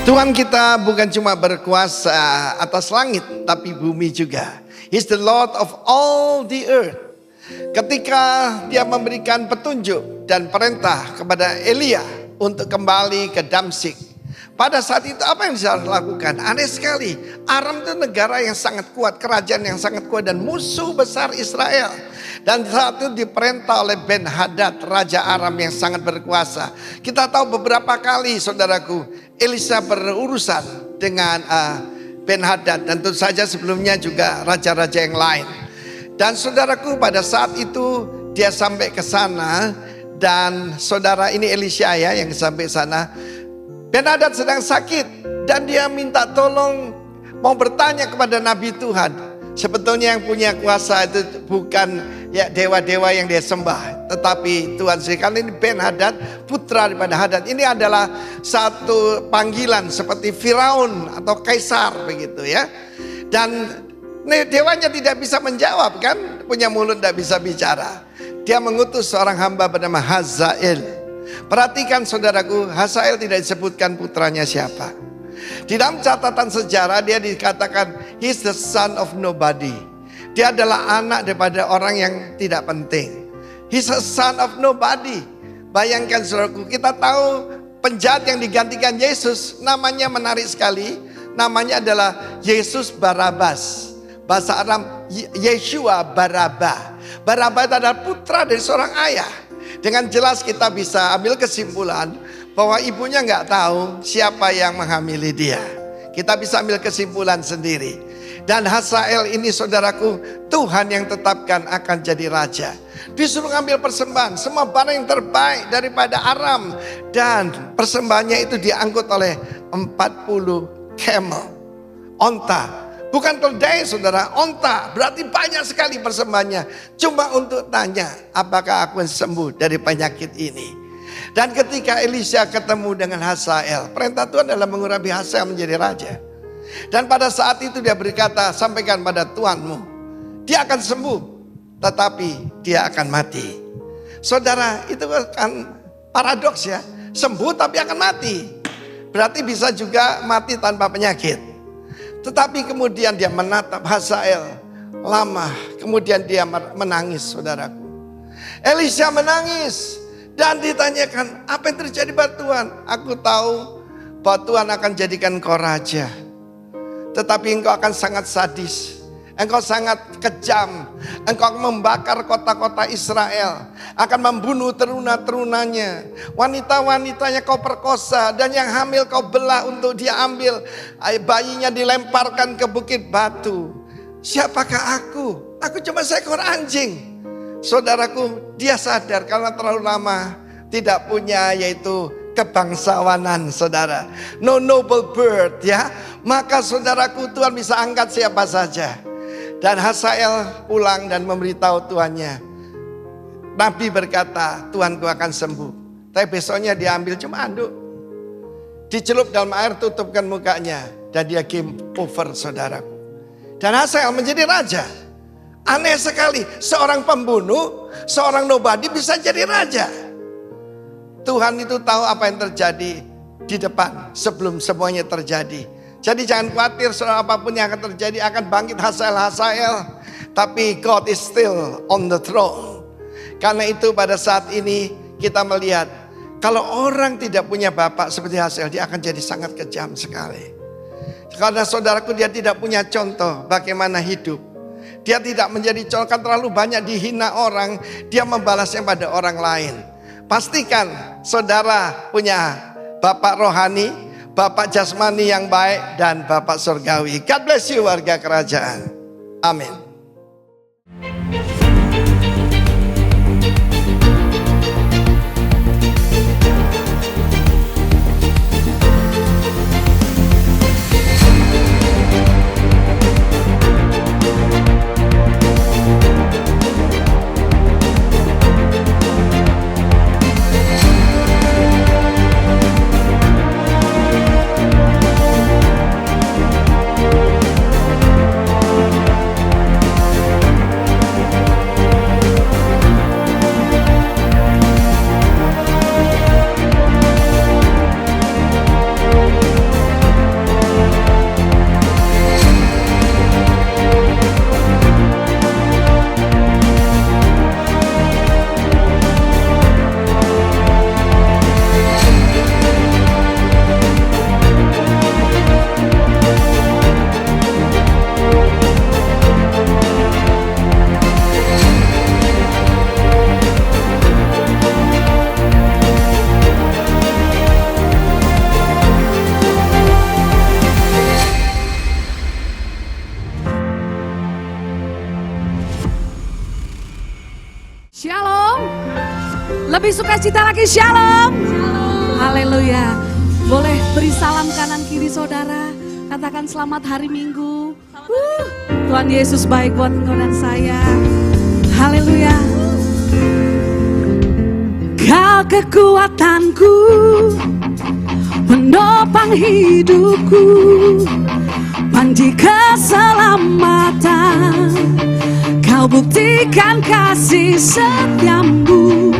Tuhan kita bukan cuma berkuasa atas langit, tapi bumi juga. He's the Lord of all the earth. Ketika dia memberikan petunjuk dan perintah kepada Elia untuk kembali ke Damsyik, pada saat itu apa yang bisa lakukan? Aneh sekali. Aram itu negara yang sangat kuat, kerajaan yang sangat kuat dan musuh besar Israel. Dan saat itu diperintah oleh Ben-Hadad, Raja Aram yang sangat berkuasa. Kita tahu beberapa kali saudaraku, Elisa berurusan dengan Ben-Hadad. Dan tentu saja sebelumnya juga raja-raja yang lain. Dan saudaraku pada saat itu dia sampai ke sana. Dan saudara ini Elisha ya yang sampai sana. Ben-Hadad sedang sakit dan dia minta tolong mau bertanya kepada Nabi Tuhan. Sebetulnya yang punya kuasa itu bukan ya dewa-dewa yang dia sembah, tetapi Tuhan sendiri. Karena ini Ben-Hadad, putra daripada Hadad. Ini adalah satu panggilan seperti Firaun atau Kaisar begitu ya. Dan dewanya tidak bisa menjawab kan, punya mulut tidak bisa bicara. Dia mengutus seorang hamba bernama Hazael. Perhatikan saudaraku, Hazael tidak disebutkan putranya siapa. Di dalam catatan sejarah dia dikatakan he's the son of nobody. Dia adalah anak daripada orang yang tidak penting. He's a son of nobody. Bayangkan saudaraku, kita tahu penjahat yang digantikan Yesus namanya menarik sekali. Namanya adalah Yesus Barabas. Bahasa Aram Yeshua Baraba. Baraba itu adalah putra dari seorang ayah. Dengan jelas kita bisa ambil kesimpulan bahwa ibunya nggak tahu siapa yang menghamili dia. Kita bisa ambil kesimpulan sendiri. Dan Hazael ini saudaraku, Tuhan yang tetapkan akan jadi raja. Disuruh ngambil persembahan, semua barang yang terbaik daripada Aram. Dan persembahannya itu diangkut oleh 40 camel, onta. Bukan keledai saudara, onta. Berarti banyak sekali persembahannya. Cuma untuk tanya, apakah aku sembuh dari penyakit ini? Dan ketika Elisha ketemu dengan Hazael, perintah Tuhan adalah mengurapi Hazael menjadi raja. Dan pada saat itu dia berkata, sampaikan pada Tuanmu, dia akan sembuh, tetapi dia akan mati. Saudara, itu kan paradoks ya, sembuh tapi akan mati. Berarti bisa juga mati tanpa penyakit. Tetapi kemudian dia menatap Hazael lama, kemudian dia menangis saudaraku. Elisha menangis. Dan ditanyakan, apa yang terjadi pada Tuhan? Aku tahu bahwa Tuhan akan jadikan engkau raja. Tetapi engkau akan sangat sadis. Engkau sangat kejam. Engkau akan membakar kota-kota Israel. Akan membunuh teruna-terunanya. Wanita-wanitanya kau perkosa. Dan yang hamil kau belah untuk dia ambil. Bayinya dilemparkan ke bukit batu. Siapakah aku? Aku cuma seekor anjing. Saudaraku, dia sadar karena terlalu lama tidak punya yaitu kebangsawanan saudara. No noble birth ya. Maka saudaraku, Tuhan bisa angkat siapa saja. Dan Hazael pulang dan memberitahu tuannya. Nabi berkata, Tuhanku akan sembuh. Tapi besoknya dia ambil cuma anduk. Dicelup dalam air, tutupkan mukanya. Dan dia game over saudaraku. Dan Hazael menjadi raja. Aneh sekali, seorang pembunuh, seorang nobody bisa jadi raja. Tuhan itu tahu apa yang terjadi di depan sebelum semuanya terjadi. Jadi jangan khawatir soal apapun yang akan terjadi, akan bangkit Hazael. Tapi God is still on the throne. Karena itu pada saat ini kita melihat, kalau orang tidak punya bapak seperti Hazael, dia akan jadi sangat kejam sekali. Karena saudaraku, dia tidak punya contoh bagaimana hidup. Dia tidak menjadi contoh, kan terlalu banyak dihina orang, dia membalasnya pada orang lain. Pastikan saudara punya bapak rohani, bapak jasmani yang baik, dan bapak surgawi. God bless you warga kerajaan. Amin. Shalom. Lebih sukacita lagi, shalom. Haleluya. Boleh beri salam kanan kiri saudara. Katakan selamat hari Minggu. Tuhan Yesus baik buat engkau dan saya. Haleluya. Kau kekuatanku, penopang hidupku, panji keselamatan. Kau buktikan kasih setiamu,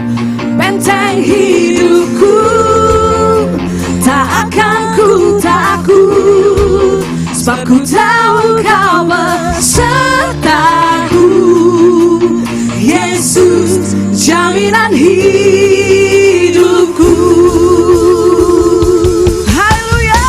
benteng hidupku. Tak akan ku takut, sebab ku tahu kau besertaku. Yesus, jaminan hidupku. Haleluya.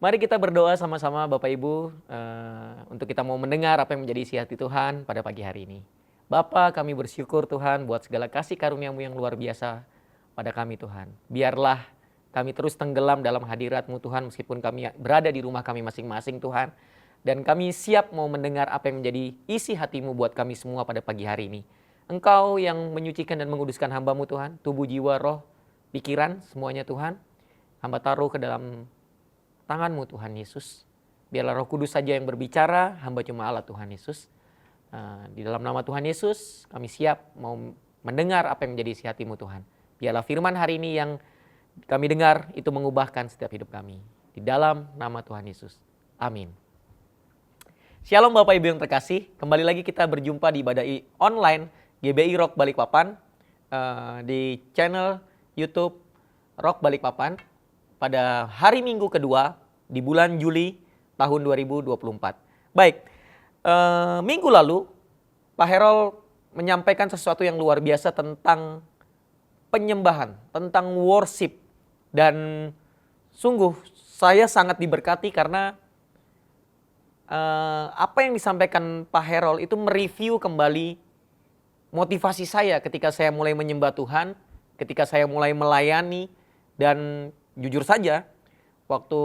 Mari kita berdoa sama-sama Bapak Ibu untuk kita mau mendengar apa yang menjadi isi hati Tuhan pada pagi hari ini. Bapa, kami bersyukur Tuhan buat segala kasih karunia-Mu yang luar biasa pada kami Tuhan. Biarlah kami terus tenggelam dalam hadirat-Mu Tuhan meskipun kami berada di rumah kami masing-masing Tuhan. Dan kami siap mau mendengar apa yang menjadi isi hati-Mu buat kami semua pada pagi hari ini. Engkau yang menyucikan dan menguduskan hamba-Mu Tuhan, tubuh, jiwa, roh, pikiran, semuanya Tuhan. Hamba taruh ke dalam tangan-Mu Tuhan Yesus. Biarlah Roh Kudus saja yang berbicara, hamba cuma Allah Tuhan Yesus. Di dalam nama Tuhan Yesus, kami siap mau mendengar apa yang menjadi isi hati-Mu Tuhan. Biarlah firman hari ini yang kami dengar itu mengubahkan setiap hidup kami. Di dalam nama Tuhan Yesus. Amin. Shalom Bapak Ibu yang terkasih, kembali lagi kita berjumpa di ibadah online GBI Rock Balikpapan di channel YouTube Rock Balikpapan pada hari Minggu kedua di bulan Juli tahun 2024. Baik, minggu lalu Pak Herol menyampaikan sesuatu yang luar biasa tentang penyembahan, tentang worship, dan sungguh saya sangat diberkati karena apa yang disampaikan Pak Herol itu mereview kembali motivasi saya ketika saya mulai menyembah Tuhan, ketika saya mulai melayani, dan jujur saja waktu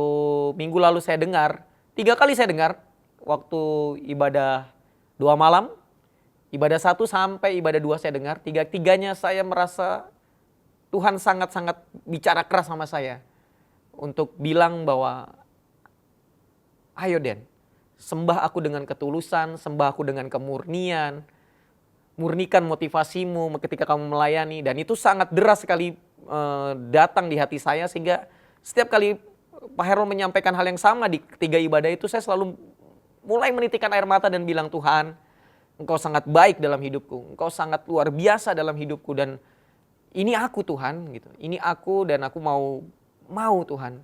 minggu lalu saya dengar, 3 kali saya dengar waktu ibadah 2 malam, ibadah 1 sampai ibadah 2 saya dengar, tiga-tiganya saya merasa Tuhan sangat-sangat bicara keras sama saya untuk bilang bahwa ayo Den, sembah aku dengan ketulusan, sembah aku dengan kemurnian, murnikan motivasimu ketika kamu melayani. Dan itu sangat deras sekali datang di hati saya, sehingga setiap kali Pak Herol menyampaikan hal yang sama di ketiga ibadah itu, saya selalu mulai menitikkan air mata dan bilang, Tuhan, Engkau sangat baik dalam hidupku, Engkau sangat luar biasa dalam hidupku, dan ini aku Tuhan, gitu. Ini aku, dan aku mau Tuhan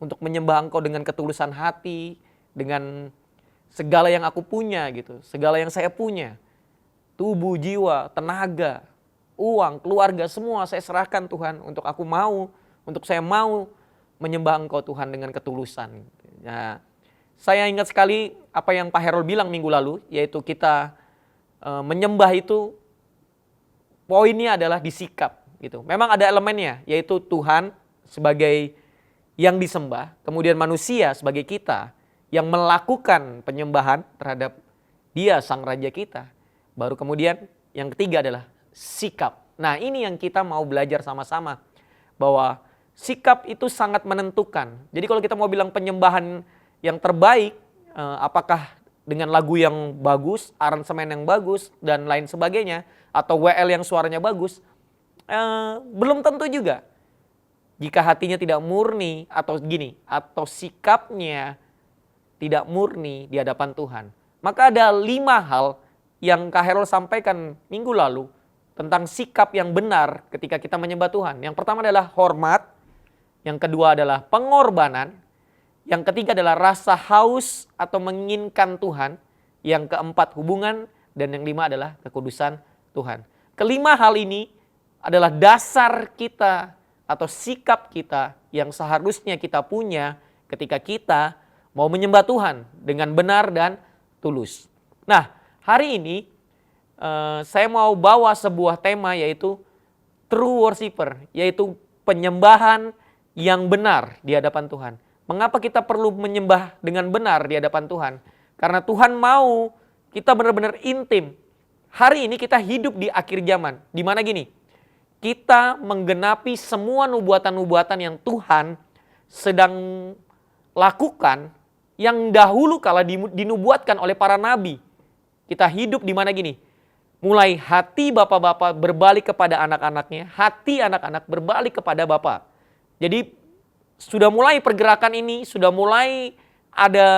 untuk menyembah Engkau dengan ketulusan hati, dengan segala yang aku punya gitu, segala yang saya punya, tubuh, jiwa, tenaga, uang, keluarga, semua saya serahkan Tuhan untuk saya mau menyembah Engkau Tuhan dengan ketulusan. Nah, saya ingat sekali apa yang Pak Herol bilang minggu lalu, yaitu kita menyembah itu poinnya adalah disikap gitu. Memang ada elemennya, yaitu Tuhan sebagai yang disembah, kemudian manusia sebagai kita yang melakukan penyembahan terhadap Dia Sang Raja kita. Baru kemudian yang ketiga adalah sikap. Nah, ini yang kita mau belajar sama-sama, bahwa sikap itu sangat menentukan. Jadi kalau kita mau bilang penyembahan yang terbaik, apakah dengan lagu yang bagus, aransemen yang bagus, dan lain sebagainya, atau WL yang suaranya bagus, belum tentu juga. Jika hatinya tidak murni, atau sikapnya tidak murni di hadapan Tuhan. Maka ada 5 hal yang Kak Herol sampaikan minggu lalu tentang sikap yang benar ketika kita menyembah Tuhan. Yang pertama adalah hormat, yang kedua adalah pengorbanan, yang ketiga adalah rasa haus atau menginginkan Tuhan, yang keempat hubungan, dan yang 5 adalah kekudusan Tuhan. Kelima hal ini adalah dasar kita atau sikap kita yang seharusnya kita punya ketika kita mau menyembah Tuhan dengan benar dan tulus. Nah, hari ini saya mau bawa sebuah tema, yaitu true worshiper, yaitu penyembahan yang benar di hadapan Tuhan. Mengapa kita perlu menyembah dengan benar di hadapan Tuhan? Karena Tuhan mau kita benar-benar intim. Hari ini kita hidup di akhir zaman, di mana gini, kita menggenapi semua nubuatan-nubuatan yang Tuhan sedang lakukan, yang dahulu kala dinubuatkan oleh para nabi. Kita hidup di mana gini, mulai hati bapak-bapak berbalik kepada anak-anaknya, hati anak-anak berbalik kepada bapak. Jadi sudah mulai pergerakan ini, sudah mulai ada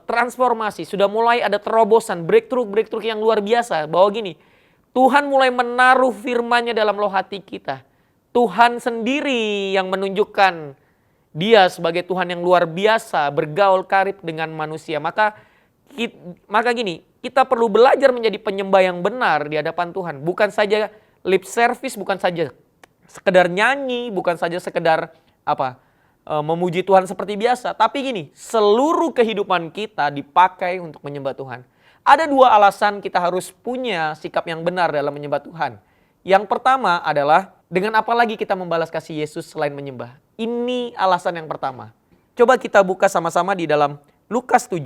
transformasi, sudah mulai ada terobosan, breakthrough yang luar biasa. Bahwa gini, Tuhan mulai menaruh firman-Nya dalam loh hati kita. Tuhan sendiri yang menunjukkan Dia sebagai Tuhan yang luar biasa, bergaul karib dengan manusia. Maka gini, kita perlu belajar menjadi penyembah yang benar di hadapan Tuhan. Bukan saja lip service, bukan saja sekedar nyanyi, bukan saja sekedar memuji Tuhan seperti biasa. Tapi gini, seluruh kehidupan kita dipakai untuk menyembah Tuhan. Ada dua alasan kita harus punya sikap yang benar dalam menyembah Tuhan. Yang pertama adalah dengan apa lagi kita membalas kasih Yesus selain menyembah. Ini alasan yang pertama. Coba kita buka sama-sama di dalam Lukas 7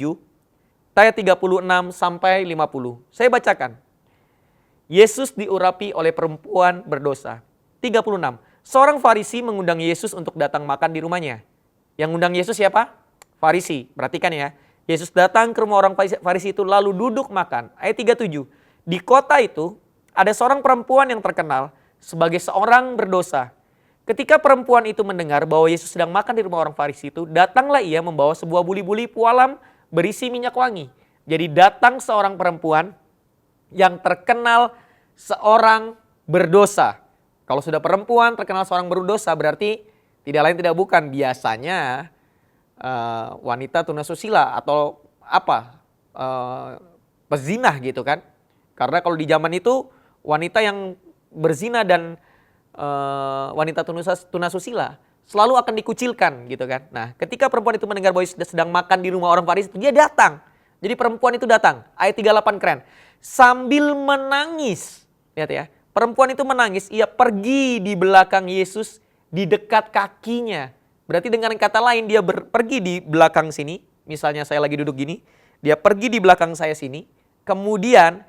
ayat 36 sampai 50. Saya bacakan. Yesus diurapi oleh perempuan berdosa. 36. Seorang Farisi mengundang Yesus untuk datang makan di rumahnya. Yang undang Yesus siapa? Farisi. Perhatikan ya. Yesus datang ke rumah orang Farisi itu lalu duduk makan. Ayat 37. Di kota itu ada seorang perempuan yang terkenal sebagai seorang berdosa. Ketika perempuan itu mendengar bahwa Yesus sedang makan di rumah orang Farisi itu, datanglah ia membawa sebuah buli-buli pualam berisi minyak wangi. Jadi datang seorang perempuan yang terkenal seorang berdosa. Kalau sudah perempuan terkenal seorang berdosa berarti tidak lain tidak bukan biasanya wanita tunasusila atau pezinah gitu kan. Karena kalau di zaman itu wanita yang berzina dan wanita tunasusila selalu akan dikucilkan gitu kan. Nah, ketika perempuan itu mendengar bahwa sedang makan di rumah orang Farisi, dia datang. Jadi perempuan itu datang. Ayat 38 keren. Sambil menangis. Lihat ya. Perempuan itu menangis, ia pergi di belakang Yesus di dekat kakinya. Berarti dengan kata lain dia pergi di belakang sini. Misalnya saya lagi duduk gini. Dia pergi di belakang saya sini. Kemudian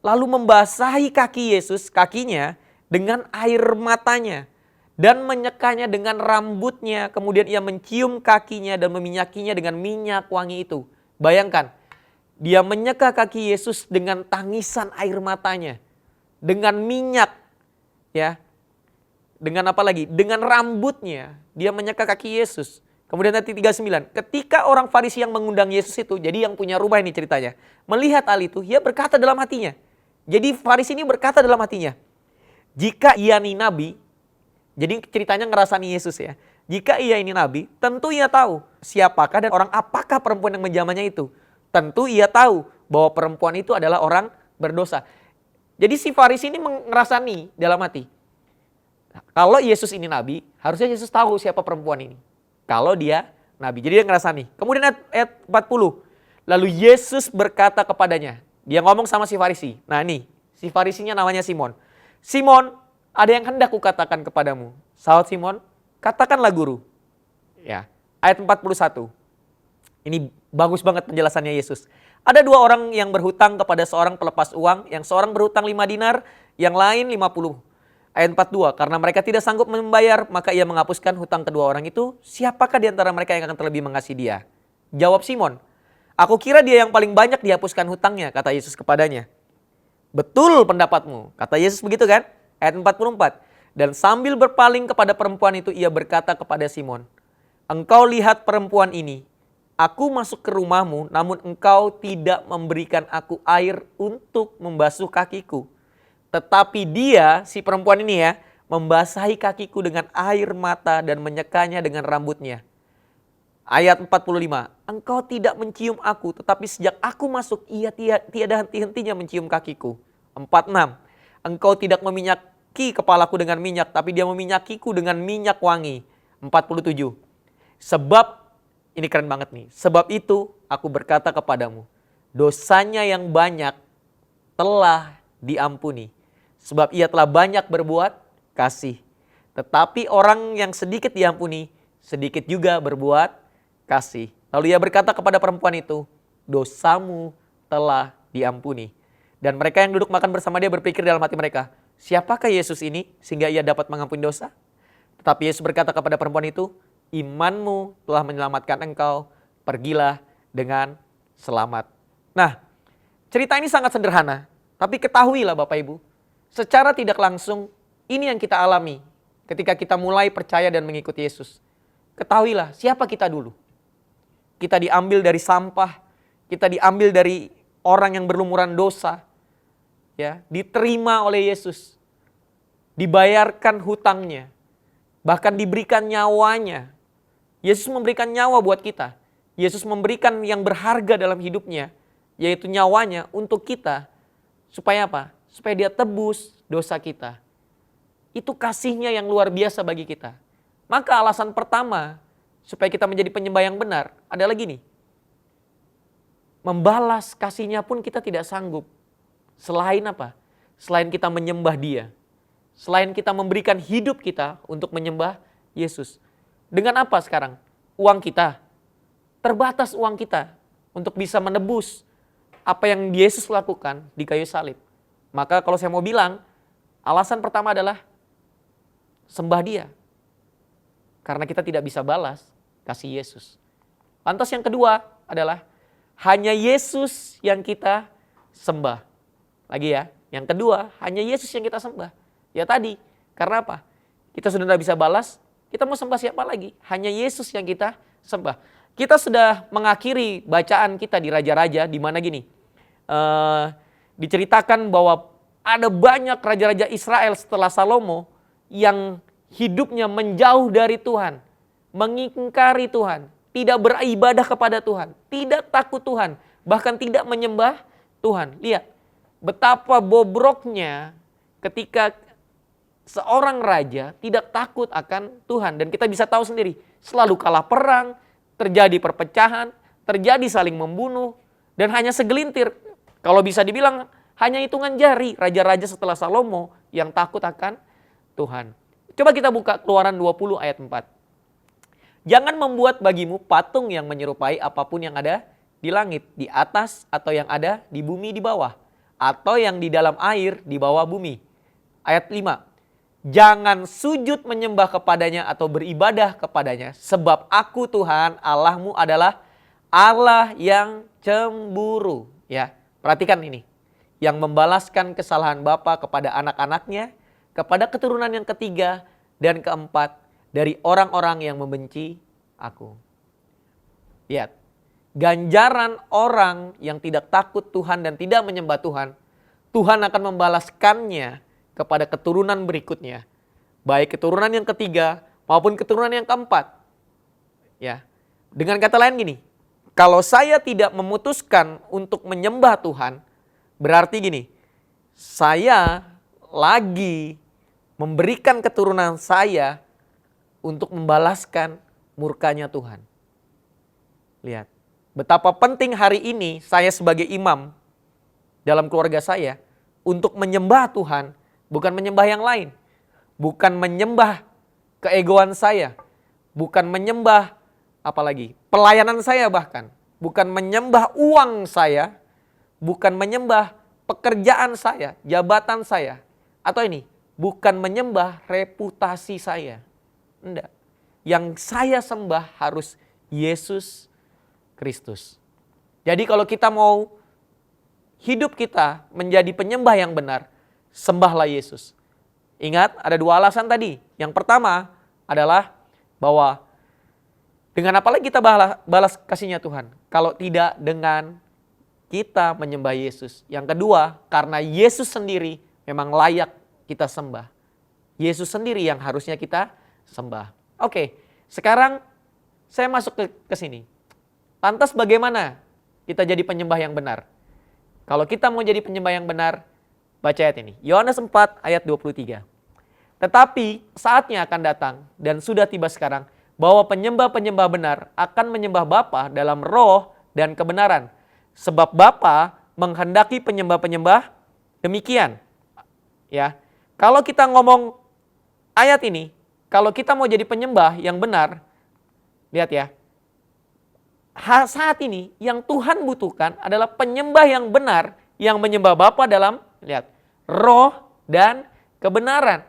lalu membasahi kaki Yesus, kakinya dengan air matanya. Dan menyekanya dengan rambutnya. Kemudian ia mencium kakinya dan meminyakinya dengan minyak wangi itu. Bayangkan, dia menyeka kaki Yesus dengan tangisan air matanya. Dengan minyak, ya. Dengan apa lagi? Dengan rambutnya. Dia menyeka kaki Yesus. Kemudian ayat 39. Ketika orang Farisi yang mengundang Yesus itu, jadi yang punya rumah ini ceritanya. Melihat hal itu, ia berkata dalam hatinya. Jadi Farisi ini berkata dalam hatinya. Jika ia ini nabi, jadi ceritanya ngerasani Yesus ya. Jika ia ini nabi, tentu ia tahu siapakah dan orang apakah perempuan yang menjamahnya itu. Tentu ia tahu bahwa perempuan itu adalah orang berdosa. Jadi si Farisi ini ngerasani dalam hati. Nah, kalau Yesus ini nabi, harusnya Yesus tahu siapa perempuan ini. Kalau dia nabi. Jadi dia ngerasani. Kemudian ayat 40. Lalu Yesus berkata kepadanya. Dia ngomong sama si Farisi. Nah ini, si Farisinya namanya Simon. Simon, ada yang hendak kukatakan kepadamu. Sahabat Simon, katakanlah guru. Ya, ayat 41. Ini bagus banget penjelasannya Yesus. Ada dua orang yang berhutang kepada seorang pelepas uang, yang seorang berhutang 5 dinar, yang lain 50. Ayat 42, karena mereka tidak sanggup membayar, maka ia menghapuskan hutang kedua orang itu. Siapakah di antara mereka yang akan terlebih mengasihi dia? Jawab Simon, aku kira dia yang paling banyak dihapuskan hutangnya, kata Yesus kepadanya. Betul pendapatmu, kata Yesus begitu kan? Ayat 44, dan sambil berpaling kepada perempuan itu, ia berkata kepada Simon, engkau lihat perempuan ini. Aku masuk ke rumahmu, namun engkau tidak memberikan aku air untuk membasuh kakiku. Tetapi dia, si perempuan ini ya, membasahi kakiku dengan air mata dan menyekanya dengan rambutnya. Ayat 45, engkau tidak mencium aku, tetapi sejak aku masuk, ia tiada henti-hentinya mencium kakiku. 46, engkau tidak meminyaki kepalaku dengan minyak, tapi dia meminyakiku dengan minyak wangi. 47, sebab ini keren banget nih. Sebab itu aku berkata kepadamu, dosanya yang banyak telah diampuni. Sebab ia telah banyak berbuat kasih. Tetapi orang yang sedikit diampuni, sedikit juga berbuat kasih. Lalu ia berkata kepada perempuan itu, dosamu telah diampuni. Dan mereka yang duduk makan bersama dia berpikir dalam hati mereka, siapakah Yesus ini sehingga ia dapat mengampuni dosa? Tetapi Yesus berkata kepada perempuan itu, imanmu telah menyelamatkan engkau, pergilah dengan selamat. Nah, cerita ini sangat sederhana, tapi ketahuilah Bapak Ibu, secara tidak langsung ini yang kita alami ketika kita mulai percaya dan mengikuti Yesus. Ketahuilah siapa kita dulu. Kita diambil dari sampah, kita diambil dari orang yang berlumuran dosa, ya, diterima oleh Yesus, dibayarkan hutangnya, bahkan diberikan nyawanya. Yesus memberikan nyawa buat kita. Yesus memberikan yang berharga dalam hidupnya, yaitu nyawanya untuk kita. Supaya apa? Supaya dia tebus dosa kita. Itu kasihnya yang luar biasa bagi kita. Maka alasan pertama supaya kita menjadi penyembah yang benar adalah gini. Membalas kasihnya pun kita tidak sanggup. Selain apa? Selain kita menyembah Dia. Selain kita memberikan hidup kita untuk menyembah Yesus. Dengan apa sekarang? Uang kita. Terbatas uang kita untuk bisa menebus apa yang Yesus lakukan di kayu salib. Maka kalau saya mau bilang, alasan pertama adalah sembah Dia. Karena kita tidak bisa balas kasih Yesus. Lantas yang kedua adalah hanya Yesus yang kita sembah. Lagi ya, yang kedua hanya Yesus yang kita sembah. Ya tadi, karena apa? Kita sudah tidak bisa balas, kita mau sembah siapa lagi? Hanya Yesus yang kita sembah. Kita sudah mengakhiri bacaan kita di Raja-Raja, di mana gini, diceritakan bahwa ada banyak raja-raja Israel setelah Salomo yang hidupnya menjauh dari Tuhan, mengingkari Tuhan, tidak beribadah kepada Tuhan, tidak takut Tuhan, bahkan tidak menyembah Tuhan. Lihat betapa bobroknya ketika seorang raja tidak takut akan Tuhan. Dan kita bisa tahu sendiri, selalu kalah perang, terjadi perpecahan, terjadi saling membunuh, dan hanya segelintir, kalau bisa dibilang hanya hitungan jari raja-raja setelah Salomo yang takut akan Tuhan. Coba kita buka Keluaran 20 ayat 4. Jangan membuat bagimu patung yang menyerupai apapun yang ada di langit, di atas, atau yang ada di bumi di bawah, atau yang di dalam air di bawah bumi. Ayat 5. Jangan sujud menyembah kepadanya atau beribadah kepadanya, sebab aku Tuhan Allahmu adalah Allah yang cemburu. Ya, perhatikan ini. Yang membalaskan kesalahan bapa kepada anak-anaknya, kepada keturunan yang ketiga dan keempat dari orang-orang yang membenci aku. Lihat, ganjaran orang yang tidak takut Tuhan dan tidak menyembah Tuhan, Tuhan akan membalaskannya kepada keturunan berikutnya. Baik keturunan yang ketiga maupun keturunan yang keempat. Ya. Dengan kata lain gini, kalau saya tidak memutuskan untuk menyembah Tuhan, berarti gini, saya lagi memberikan keturunan saya untuk membalaskan murkanya Tuhan. Lihat, betapa penting hari ini saya sebagai imam dalam keluarga saya untuk menyembah Tuhan, bukan menyembah yang lain. Bukan menyembah keegoan saya. Bukan menyembah apalagi pelayanan saya bahkan. Bukan menyembah uang saya. Bukan menyembah pekerjaan saya, jabatan saya. Atau ini, bukan menyembah reputasi saya. Enggak. Yang saya sembah harus Yesus Kristus. Jadi kalau kita mau hidup kita menjadi penyembah yang benar, sembahlah Yesus. Ingat, ada dua alasan tadi. Yang pertama adalah bahwa dengan apa lagi kita balas kasihnya Tuhan? Kalau tidak dengan kita menyembah Yesus. Yang kedua, karena Yesus sendiri memang layak kita sembah. Yesus sendiri yang harusnya kita sembah. Oke, sekarang saya masuk ke sini. Lantas bagaimana kita jadi penyembah yang benar? Kalau kita mau jadi penyembah yang benar, baca ayat ini. Yohanes 4 ayat 23. Tetapi saatnya akan datang dan sudah tiba sekarang bahwa penyembah-penyembah benar akan menyembah Bapa dalam roh dan kebenaran. Sebab Bapa menghendaki penyembah-penyembah demikian. Ya. Kalau kita ngomong ayat ini, kalau kita mau jadi penyembah yang benar, lihat ya. Saat ini yang Tuhan butuhkan adalah penyembah yang benar yang menyembah Bapa dalam, lihat, roh dan kebenaran.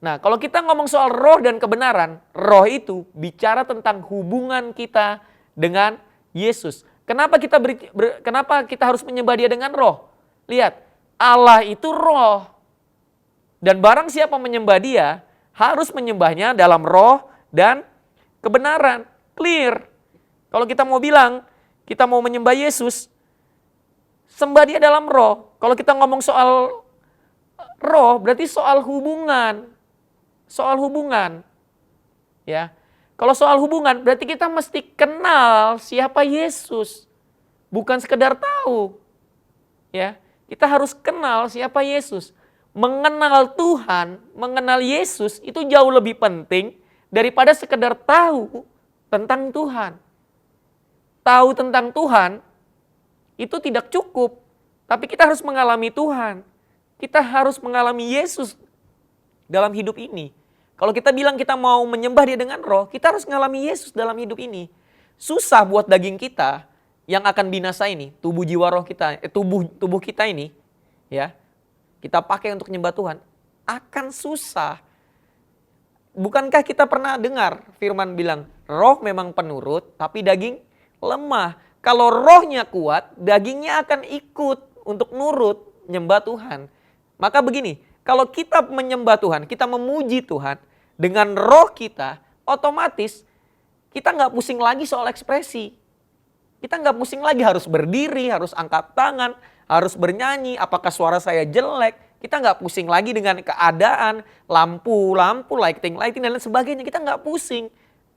Nah, kalau kita ngomong soal roh dan kebenaran, roh itu bicara tentang hubungan kita dengan Yesus. Kenapa kita harus menyembah Dia dengan roh? Lihat, Allah itu roh. Dan barang siapa menyembah Dia, harus menyembahnya dalam roh dan kebenaran. Clear. Kalau kita mau bilang, kita mau menyembah Yesus, sembah Dia dalam roh. Kalau kita ngomong soal roh, berarti soal hubungan. Soal hubungan. Ya. Kalau soal hubungan, berarti kita mesti kenal siapa Yesus. Bukan sekedar tahu. Ya. Kita harus kenal siapa Yesus. Mengenal Tuhan, mengenal Yesus itu jauh lebih penting daripada sekedar tahu tentang Tuhan. Tahu tentang Tuhan itu tidak cukup, tapi kita harus mengalami Tuhan. Kita harus mengalami Yesus dalam hidup ini. Kalau kita bilang kita mau menyembah Dia dengan roh, kita harus mengalami Yesus dalam hidup ini. Susah buat daging kita yang akan binasa ini, tubuh jiwa roh kita, tubuh kita ini, ya, kita pakai untuk menyembah Tuhan, akan susah. Bukankah kita pernah dengar firman bilang, roh memang penurut, tapi daging lemah. Kalau rohnya kuat, dagingnya akan ikut untuk nurut menyembah Tuhan. Maka begini, kalau kita menyembah Tuhan, kita memuji Tuhan dengan roh kita, otomatis kita nggak pusing lagi soal ekspresi. Kita nggak pusing lagi harus berdiri, harus angkat tangan, harus bernyanyi, apakah suara saya jelek. Kita nggak pusing lagi dengan keadaan, lampu, lighting, dan lain sebagainya. Kita nggak pusing.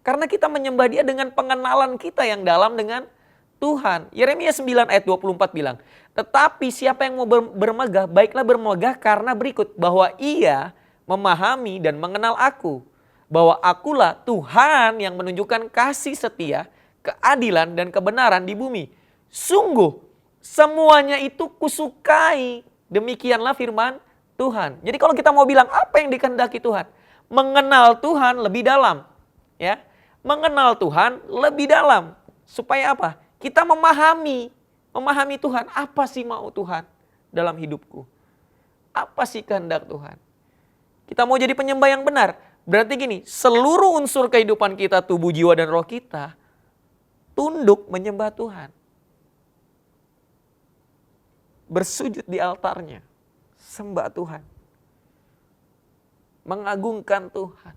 Karena kita menyembah Dia dengan pengenalan kita yang dalam dengan Tuhan. Yeremia 9 ayat 24 bilang, tetapi siapa yang mau bermegah, baiklah bermegah karena berikut, bahwa ia memahami dan mengenal aku. Bahwa akulah Tuhan yang menunjukkan kasih setia, keadilan dan kebenaran di bumi. Sungguh semuanya itu kusukai. Demikianlah firman Tuhan. Jadi kalau kita mau bilang apa yang dikehendaki Tuhan, mengenal Tuhan lebih dalam, ya, mengenal Tuhan lebih dalam. Supaya apa? Kita memahami Tuhan. Apa sih mau Tuhan dalam hidupku? Apa sih kehendak Tuhan? Kita mau jadi penyembah yang benar. Berarti gini, seluruh unsur kehidupan kita, tubuh, jiwa, dan roh kita, tunduk menyembah Tuhan. Bersujud di altarnya, sembah Tuhan. Mengagungkan Tuhan.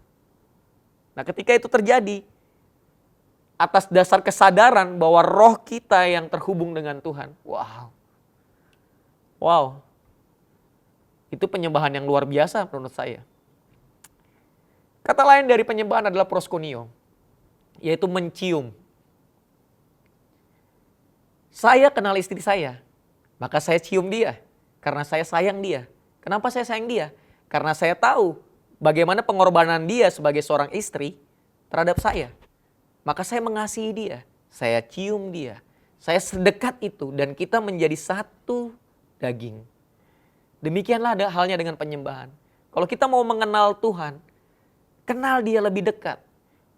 Nah, ketika itu terjadi, atas dasar kesadaran bahwa roh kita yang terhubung dengan Tuhan. Wow. Itu penyembahan yang luar biasa menurut saya. Kata lain dari penyembahan adalah proskuneo, yaitu mencium. Saya kenal istri saya, maka saya cium dia karena saya sayang dia. Kenapa saya sayang dia? Karena saya tahu bagaimana pengorbanan dia sebagai seorang istri terhadap saya. Maka saya mengasihi dia, saya cium dia, saya sedekat itu dan kita menjadi satu daging. Demikianlah ada halnya dengan penyembahan. Kalau kita mau mengenal Tuhan, kenal Dia lebih dekat.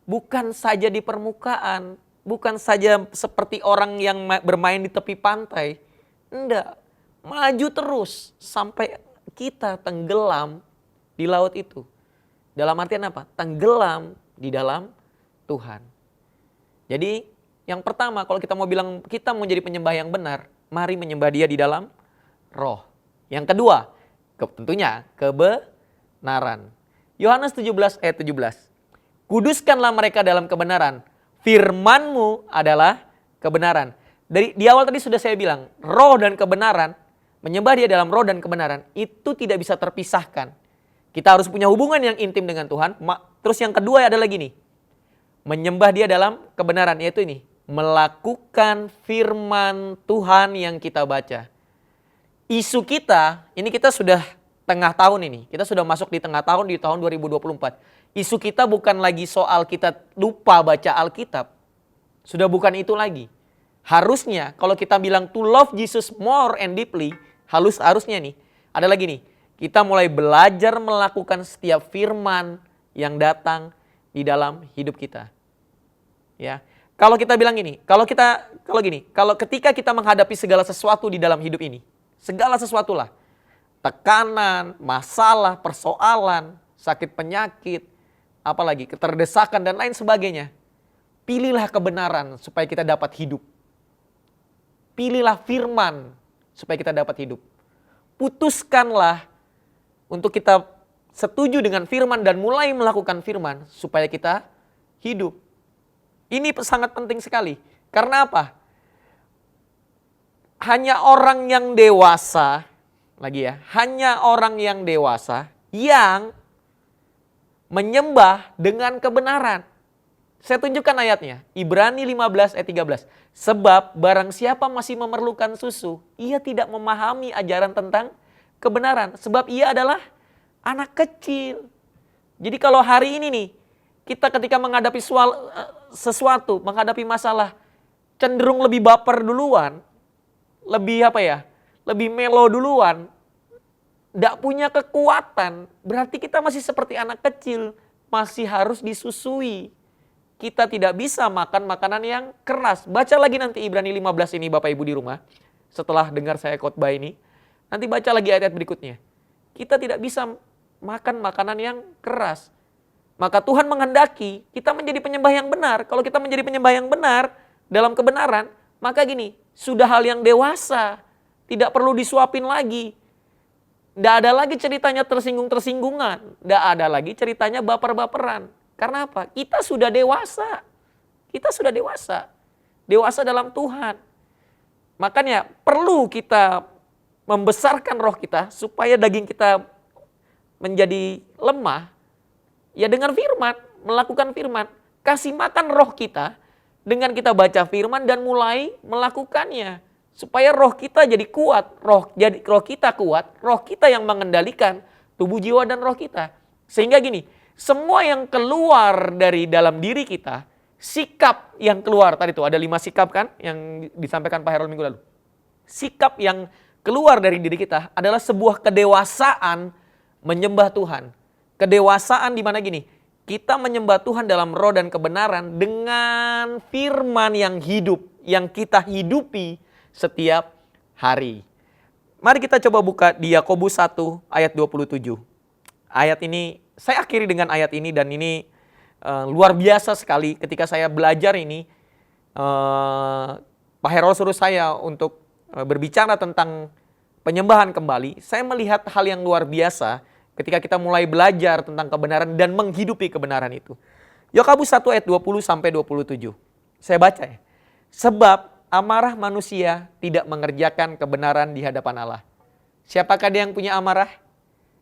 Bukan saja di permukaan, bukan saja seperti orang yang bermain di tepi pantai. Enggak, maju terus sampai kita tenggelam di laut itu. Dalam artian apa? Tenggelam di dalam Tuhan. Jadi yang pertama kalau kita mau bilang kita mau jadi penyembah yang benar, mari menyembah Dia di dalam roh. Yang kedua, tentunya kebenaran. Yohanes 17 ayat 17. Kuduskanlah mereka dalam kebenaran. Firman-Mu adalah kebenaran. Di awal tadi sudah saya bilang, roh dan kebenaran, menyembah Dia dalam roh dan kebenaran, itu tidak bisa terpisahkan. Kita harus punya hubungan yang intim dengan Tuhan. Terus yang kedua adalah gini, menyembah Dia dalam kebenaran, yaitu ini, melakukan firman Tuhan yang kita baca. Isu kita, ini kita sudah tengah tahun ini, kita sudah masuk di tengah tahun, di tahun 2024. Isu kita bukan lagi soal kita lupa baca Alkitab. Sudah bukan itu lagi. Harusnya kalau kita bilang to love Jesus more and deeply, harusnya nih, ada lagi nih, kita mulai belajar melakukan setiap firman yang datang di dalam hidup kita. Ya. Kalau kita bilang gini, kalau ketika kita menghadapi segala sesuatu di dalam hidup ini, segala sesuatu lah, tekanan, masalah, persoalan, sakit penyakit, apalagi keterdesakan dan lain sebagainya, pilihlah kebenaran supaya kita dapat hidup. Pilihlah firman supaya kita dapat hidup. Putuskanlah untuk kita setuju dengan firman dan mulai melakukan firman supaya kita hidup. Ini sangat penting sekali. Karena apa? Hanya orang yang dewasa, hanya orang yang dewasa yang menyembah dengan kebenaran. Saya tunjukkan ayatnya, Ibrani 15 ayat 13. Sebab barang siapa masih memerlukan susu, ia tidak memahami ajaran tentang kebenaran. Sebab ia adalah anak kecil. Jadi kalau hari ini nih, Kita ketika menghadapi sesuatu, menghadapi masalah, cenderung lebih baper duluan, lebih lebih melo duluan, tidak punya kekuatan, berarti kita masih seperti anak kecil, masih harus disusui. Kita tidak bisa makan makanan yang keras. Baca lagi nanti Ibrani 15 ini Bapak Ibu di rumah, setelah dengar saya khotbah ini, nanti baca lagi ayat-ayat berikutnya. Kita tidak bisa makan makanan yang keras. Maka Tuhan menghendaki kita menjadi penyembah yang benar. Kalau kita menjadi penyembah yang benar, dalam kebenaran, maka gini, sudah hal yang dewasa, tidak perlu disuapin lagi. Tidak ada lagi ceritanya tersinggung-tersinggungan. Tidak ada lagi ceritanya baper-baperan. Karena apa? Kita sudah dewasa. Kita sudah dewasa. Dewasa dalam Tuhan. Makanya perlu kita membesarkan roh kita supaya daging kita menjadi lemah. Ya dengan firman, melakukan firman. Kasih makan roh kita dengan kita baca firman dan mulai melakukannya. Supaya roh kita jadi kuat, roh kita kuat, roh kita yang mengendalikan tubuh, jiwa, dan roh kita. Sehingga gini, semua yang keluar dari dalam diri kita, sikap yang keluar, tadi tuh ada 5 sikap kan yang disampaikan Pak Harold minggu lalu. Sikap yang keluar dari diri kita adalah sebuah kedewasaan menyembah Tuhan. Kedewasaan di mana gini, kita menyembah Tuhan dalam roh dan kebenaran dengan firman yang hidup, yang kita hidupi setiap hari. Mari kita coba buka di Yakobus 1 ayat 27. Ayat ini, saya akhiri dengan ayat ini dan ini luar biasa sekali ketika saya belajar ini. Pak Harold suruh saya untuk berbicara tentang penyembahan kembali. Saya melihat hal yang luar biasa ketika kita mulai belajar tentang kebenaran dan menghidupi kebenaran itu. Yakobus 1 ayat 20 sampai 27. Saya baca ya. Sebab amarah manusia tidak mengerjakan kebenaran di hadapan Allah. Siapakah dia yang punya amarah?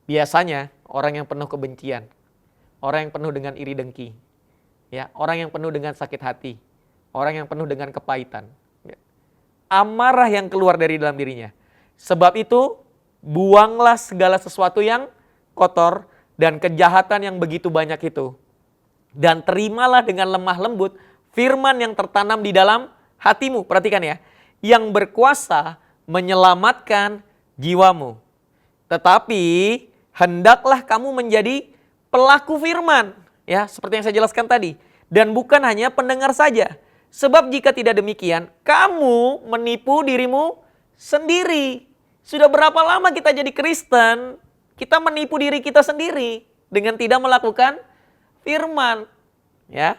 Biasanya orang yang penuh kebencian, orang yang penuh dengan iri dengki, ya, orang yang penuh dengan sakit hati, orang yang penuh dengan kepahitan. Ya. Amarah yang keluar dari dalam dirinya. Sebab itu, buanglah segala sesuatu yang kotor dan kejahatan yang begitu banyak itu. Dan terimalah dengan lemah lembut firman yang tertanam di dalam hatimu. Perhatikan ya, yang berkuasa menyelamatkan jiwamu. Tetapi hendaklah kamu menjadi pelaku firman, ya, seperti yang saya jelaskan tadi, dan bukan hanya pendengar saja. Sebab jika tidak demikian, kamu menipu dirimu sendiri. Sudah berapa lama kita jadi Kristen, kita menipu diri kita sendiri dengan tidak melakukan firman, ya.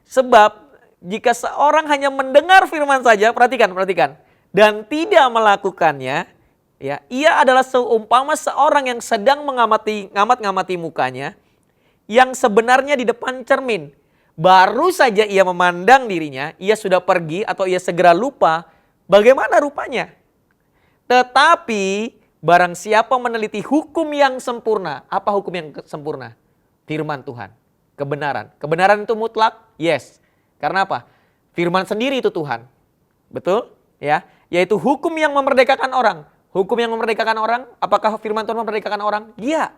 Sebab jika seorang hanya mendengar firman saja, perhatikan, dan tidak melakukannya, ya, ia adalah seumpama seorang yang sedang ngamati mukanya, yang sebenarnya di depan cermin. Baru saja ia memandang dirinya, ia sudah pergi atau ia segera lupa bagaimana rupanya. Tetapi barang siapa meneliti hukum yang sempurna, apa hukum yang sempurna? Firman Tuhan, kebenaran. Kebenaran itu mutlak? Yes. Karena apa? Firman sendiri itu Tuhan. Betul? Ya, yaitu hukum yang memerdekakan orang. Hukum yang memerdekakan orang, apakah firman Tuhan memerdekakan orang? Iya.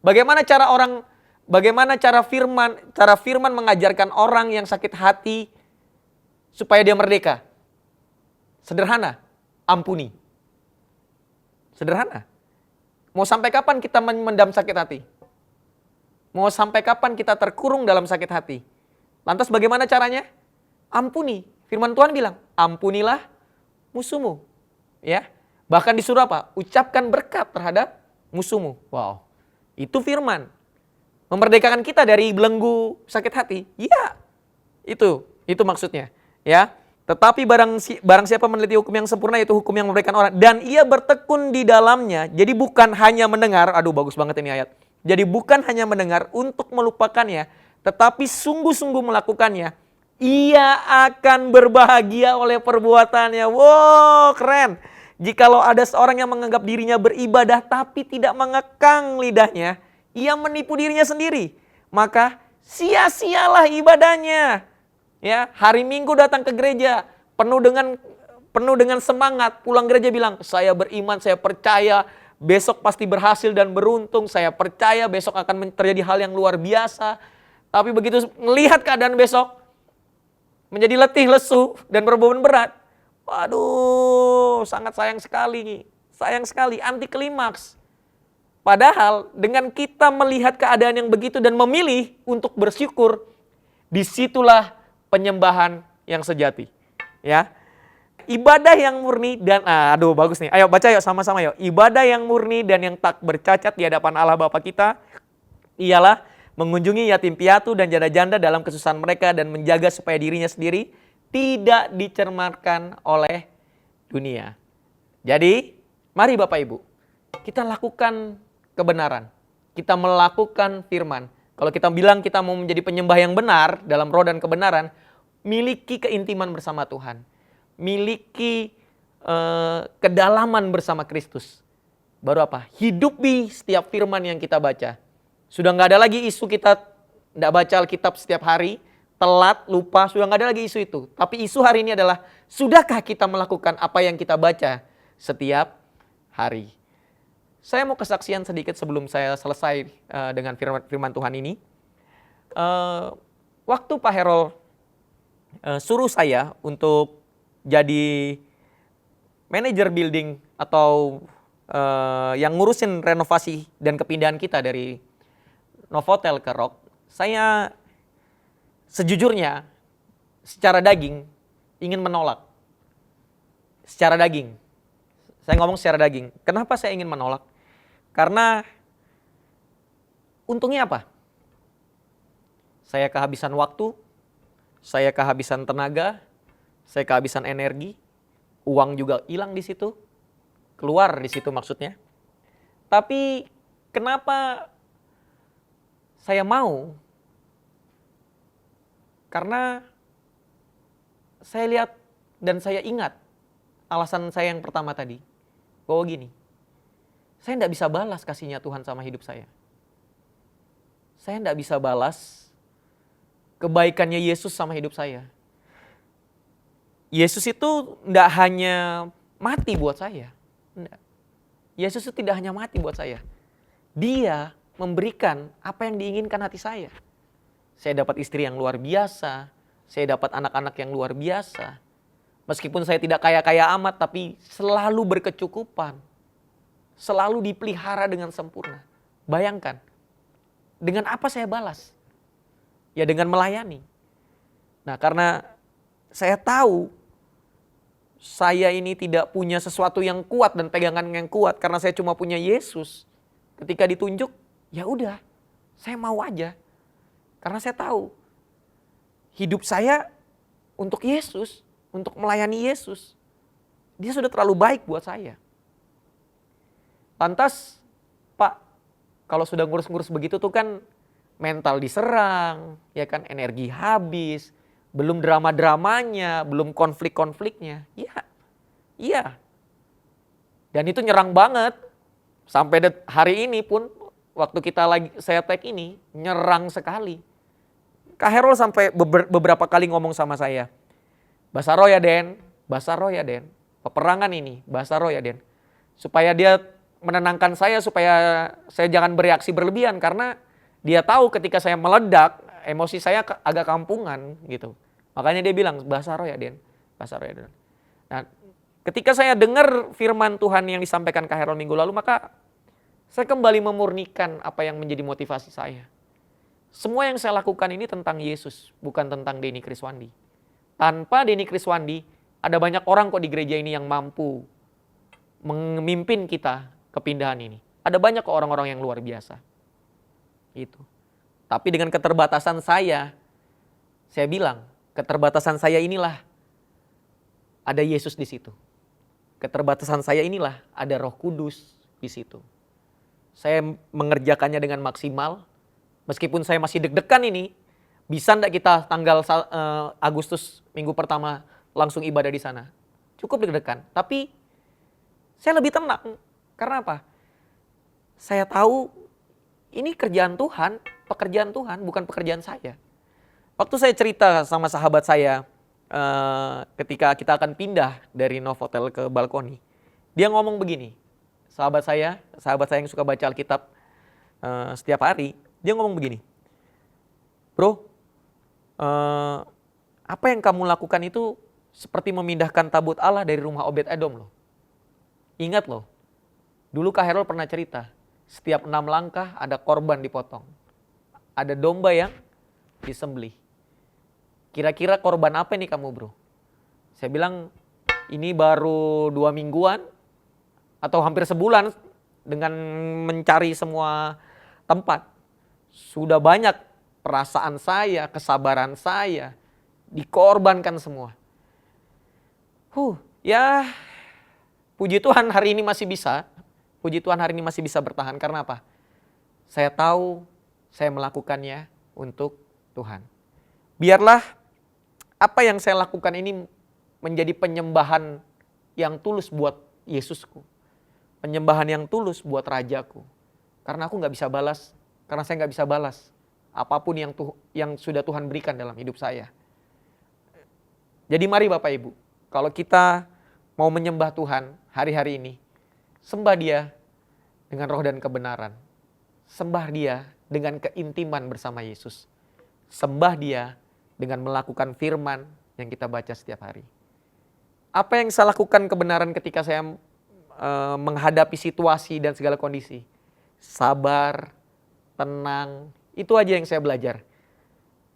Bagaimana cara firman mengajarkan orang yang sakit hati supaya dia merdeka? Sederhana, ampuni. Sederhana. Mau sampai kapan kita memendam sakit hati? Mau sampai kapan kita terkurung dalam sakit hati? Lantas bagaimana caranya? Ampuni. Firman Tuhan bilang, ampunilah musuhmu. Ya. Bahkan disuruh apa? Ucapkan berkat terhadap musuhmu. Wow. Itu firman. Memerdekakan kita dari belenggu sakit hati. Iya. Itu maksudnya. Ya. Tetapi barang siapa meneliti hukum yang sempurna, yaitu hukum yang memberikan orang, dan ia bertekun di dalamnya. Jadi bukan hanya mendengar, aduh bagus banget ini ayat. Jadi bukan hanya mendengar untuk melupakannya, tetapi sungguh-sungguh melakukannya. Ia akan berbahagia oleh perbuatannya. Wow, keren. Jikalau ada seorang yang menganggap dirinya beribadah tapi tidak mengekang lidahnya, ia menipu dirinya sendiri. Maka sia-sialah ibadahnya. Ya, hari Minggu datang ke gereja penuh dengan semangat, pulang gereja bilang, saya beriman, saya percaya besok pasti berhasil dan beruntung, saya percaya besok akan terjadi hal yang luar biasa. Tapi begitu melihat keadaan besok, menjadi letih, lesu, dan berbeban berat. Waduh, sangat sayang sekali, anti klimaks. Padahal dengan kita melihat keadaan yang begitu dan memilih untuk bersyukur, disitulah penyembahan yang sejati. Ya, ibadah yang murni dan, bagus nih, ayo baca yuk sama-sama yuk. Ibadah yang murni dan yang tak bercacat di hadapan Allah Bapa kita, ialah mengunjungi yatim piatu dan janda-janda dalam kesusahan mereka dan menjaga supaya dirinya sendiri tidak dicermarkan oleh dunia. Jadi, mari Bapak Ibu, kita lakukan kebenaran. Kita melakukan firman. Kalau kita bilang kita mau menjadi penyembah yang benar dalam roh dan kebenaran, miliki keintiman bersama Tuhan. Miliki kedalaman bersama Kristus. Baru apa? Hidupi setiap firman yang kita baca. Sudah nggak ada lagi isu kita nggak baca Alkitab setiap hari, telat, lupa, sudah nggak ada lagi isu itu. Tapi isu hari ini adalah, sudahkah kita melakukan apa yang kita baca setiap hari? Saya mau kesaksian sedikit sebelum saya selesai dengan firman Tuhan ini. Waktu Pak Herol suruh saya untuk jadi manajer building atau yang ngurusin renovasi dan kepindahan kita dari Novotel ke Rock, saya sejujurnya secara daging ingin menolak. Secara daging. Saya ngomong secara daging. Kenapa saya ingin menolak? Karena untungnya apa? Saya kehabisan waktu, saya kehabisan tenaga, saya kehabisan energi, uang juga hilang di situ, keluar di situ maksudnya. Tapi kenapa saya mau? Karena saya lihat dan saya ingat alasan saya yang pertama tadi. Bahwa gini, saya tidak bisa balas kasihnya Tuhan sama hidup saya. Saya tidak bisa balas kebaikannya Yesus sama hidup saya. Yesus itu tidak hanya mati buat saya. Enggak. Yesus itu tidak hanya mati buat saya. Dia memberikan apa yang diinginkan hati saya. Saya dapat istri yang luar biasa, saya dapat anak-anak yang luar biasa. Meskipun saya tidak kaya-kaya amat, tapi selalu berkecukupan. Selalu dipelihara dengan sempurna. Bayangkan, dengan apa saya balas? Ya dengan melayani. Nah, karena saya tahu saya ini tidak punya sesuatu yang kuat dan pegangan yang kuat, karena saya cuma punya Yesus. Ketika ditunjuk, ya udah, saya mau aja. Karena saya tahu hidup saya untuk Yesus, untuk melayani Yesus. Dia sudah terlalu baik buat saya. Lantas, Pak, kalau sudah ngurus-ngurus begitu tuh kan mental diserang, ya kan, energi habis, belum drama-dramanya, belum konflik-konfliknya. Iya. Dan itu nyerang banget. Sampai hari ini pun, waktu saya tag ini, nyerang sekali. Kak Herol sampai beberapa kali ngomong sama saya, Basaro ya Den, peperangan ini, Basaro ya Den. Supaya dia menenangkan saya, supaya saya jangan bereaksi berlebihan, karena dia tahu ketika saya meledak, emosi saya agak kampungan gitu. Makanya dia bilang, Basaro ya Den. Nah, ketika saya dengar firman Tuhan yang disampaikan Kak Herol minggu lalu, maka saya kembali memurnikan apa yang menjadi motivasi saya. Semua yang saya lakukan ini tentang Yesus, bukan tentang Denny Kriswandi. Tanpa Denny Kriswandi, ada banyak orang kok di gereja ini yang mampu memimpin kita kepindahan ini. Ada banyak kok orang-orang yang luar biasa. Itu. Tapi dengan keterbatasan saya bilang, keterbatasan saya inilah ada Yesus di situ. Keterbatasan saya inilah ada Roh Kudus di situ. Saya mengerjakannya dengan maksimal. Meskipun saya masih deg-degan ini, bisa enggak kita tanggal Agustus minggu pertama langsung ibadah di sana? Cukup deg-degan, tapi saya lebih tenang. Karena apa? Saya tahu ini kerjaan Tuhan, pekerjaan Tuhan, bukan pekerjaan saya. Waktu saya cerita sama sahabat saya ketika kita akan pindah dari Novotel ke Balkoni, dia ngomong begini, sahabat saya yang suka baca Alkitab setiap hari, dia ngomong begini, Bro, apa yang kamu lakukan itu seperti memindahkan tabut Allah dari rumah Obed Edom loh. Ingat loh, dulu Kak Herol pernah cerita, setiap 6 langkah ada korban dipotong. Ada domba yang disembelih. Kira-kira korban apa nih kamu bro? Saya bilang, ini baru 2 mingguan atau hampir sebulan dengan mencari semua tempat. Sudah banyak perasaan saya, kesabaran saya dikorbankan semua. Ya puji Tuhan hari ini masih bisa. Puji Tuhan hari ini masih bisa bertahan. Karena apa? Saya tahu saya melakukannya untuk Tuhan. Biarlah apa yang saya lakukan ini menjadi penyembahan yang tulus buat Yesusku. Penyembahan yang tulus buat Rajaku. Karena aku gak bisa balas. Karena saya gak bisa balas apapun yang sudah Tuhan berikan dalam hidup saya. Jadi mari Bapak Ibu, kalau kita mau menyembah Tuhan hari-hari ini, sembah Dia dengan roh dan kebenaran. Sembah Dia dengan keintiman bersama Yesus. Sembah Dia dengan melakukan firman yang kita baca setiap hari. Apa yang saya lakukan kebenaran ketika saya menghadapi situasi dan segala kondisi? Sabar, tenang, itu aja yang saya belajar.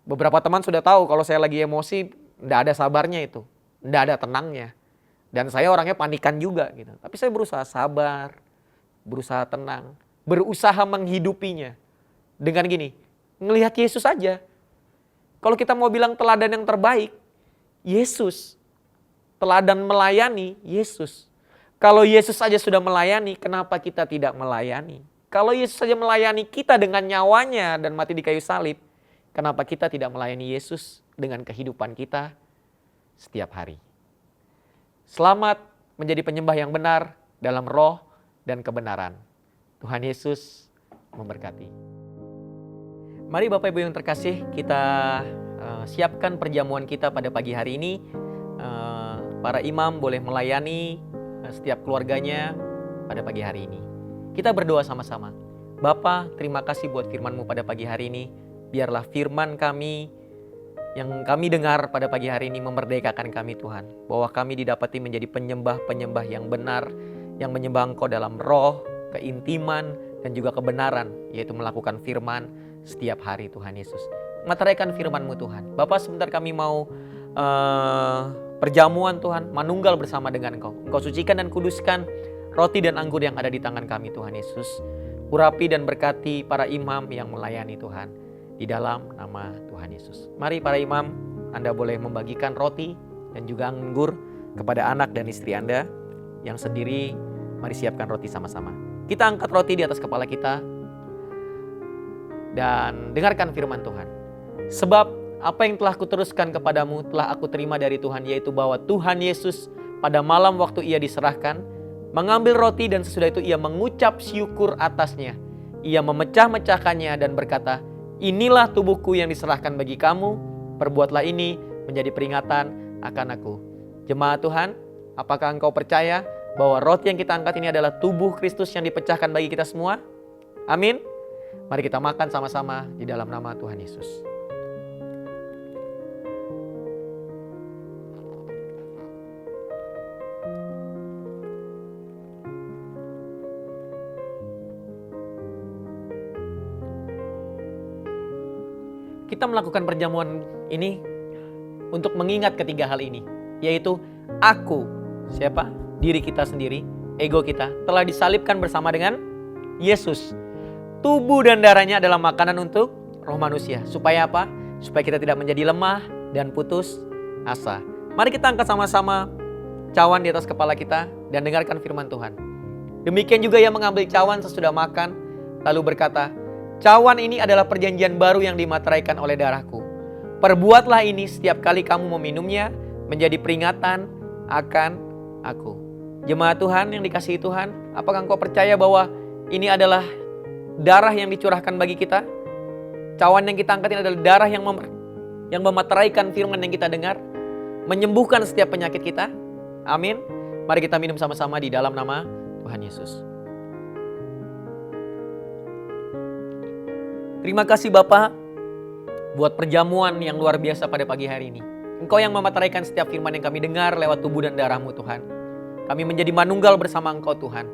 Beberapa teman sudah tahu kalau saya lagi emosi, enggak ada sabarnya itu, enggak ada tenangnya. Dan saya orangnya panikan juga gitu. Tapi saya berusaha sabar, berusaha tenang, berusaha menghidupinya. Dengan gini, ngelihat Yesus aja. Kalau kita mau bilang teladan yang terbaik, Yesus. Teladan melayani, Yesus. Kalau Yesus saja sudah melayani, kenapa kita tidak melayani? Kalau Yesus saja melayani kita dengan nyawanya dan mati di kayu salib, kenapa kita tidak melayani Yesus dengan kehidupan kita setiap hari? Selamat menjadi penyembah yang benar dalam roh dan kebenaran. Tuhan Yesus memberkati. Mari Bapak Ibu yang terkasih, kita siapkan perjamuan kita pada pagi hari ini. Para imam boleh melayani setiap keluarganya pada pagi hari ini. Kita berdoa sama-sama. Bapa, terima kasih buat firman-Mu pada pagi hari ini. Biarlah firman kami yang kami dengar pada pagi hari ini memerdekakan kami Tuhan. Bahwa kami didapati menjadi penyembah-penyembah yang benar, yang menyembah Engkau dalam roh, keintiman, dan juga kebenaran, yaitu melakukan firman setiap hari Tuhan Yesus. Meteraikan firman-Mu Tuhan. Bapa, sebentar kami mau perjamuan Tuhan, manunggal bersama dengan Engkau. Engkau sucikan dan kuduskan roti dan anggur yang ada di tangan kami Tuhan Yesus. Urapi dan berkati para imam yang melayani Tuhan. Di dalam nama Tuhan Yesus. Mari para imam, Anda boleh membagikan roti dan juga anggur kepada anak dan istri Anda. Yang sendiri, mari siapkan roti sama-sama. Kita angkat roti di atas kepala kita. Dan dengarkan firman Tuhan. Sebab apa yang telah kuteruskan kepadamu telah aku terima dari Tuhan, yaitu bahwa Tuhan Yesus pada malam waktu ia diserahkan, mengambil roti dan sesudah itu ia mengucap syukur atasnya. Ia memecah-mecahkannya dan berkata, inilah tubuhku yang diserahkan bagi kamu, perbuatlah ini menjadi peringatan akan aku. Jemaat Tuhan, apakah engkau percaya bahwa roti yang kita angkat ini adalah tubuh Kristus yang dipecahkan bagi kita semua? Amin. Mari kita makan sama-sama di dalam nama Tuhan Yesus. Kita melakukan perjamuan ini untuk mengingat ketiga hal ini, yaitu aku, siapa? Diri kita sendiri, ego kita, telah disalibkan bersama dengan Yesus. Tubuh dan darahnya adalah makanan untuk roh manusia. Supaya apa? Supaya kita tidak menjadi lemah dan putus asa. Mari kita angkat sama-sama cawan di atas kepala kita dan dengarkan firman Tuhan. Demikian juga ia mengambil cawan sesudah makan, lalu berkata, cawan ini adalah perjanjian baru yang dimateraikan oleh darahku. Perbuatlah ini setiap kali kamu meminumnya menjadi peringatan akan aku. Jemaat Tuhan yang dikasihi Tuhan, apakah engkau percaya bahwa ini adalah darah yang dicurahkan bagi kita? Cawan yang kita angkat ini adalah darah yang memateraikan firman yang kita dengar, menyembuhkan setiap penyakit kita. Amin. Mari kita minum sama-sama di dalam nama Tuhan Yesus. Terima kasih Bapa, buat perjamuan yang luar biasa pada pagi hari ini. Engkau yang memateraikan setiap firman yang kami dengar lewat tubuh dan darah-Mu Tuhan. Kami menjadi manunggal bersama Engkau Tuhan.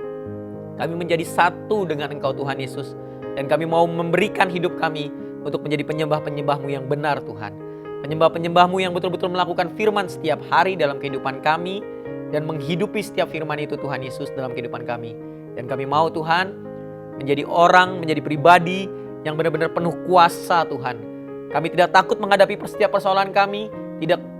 Kami menjadi satu dengan Engkau Tuhan Yesus. Dan kami mau memberikan hidup kami untuk menjadi penyembah-penyembah-Mu yang benar Tuhan. Penyembah-penyembah-Mu yang betul-betul melakukan firman setiap hari dalam kehidupan kami. Dan menghidupi setiap firman itu Tuhan Yesus dalam kehidupan kami. Dan kami mau Tuhan menjadi orang, menjadi pribadi yang benar-benar penuh kuasa Tuhan. Kami tidak takut menghadapi setiap persoalan kami.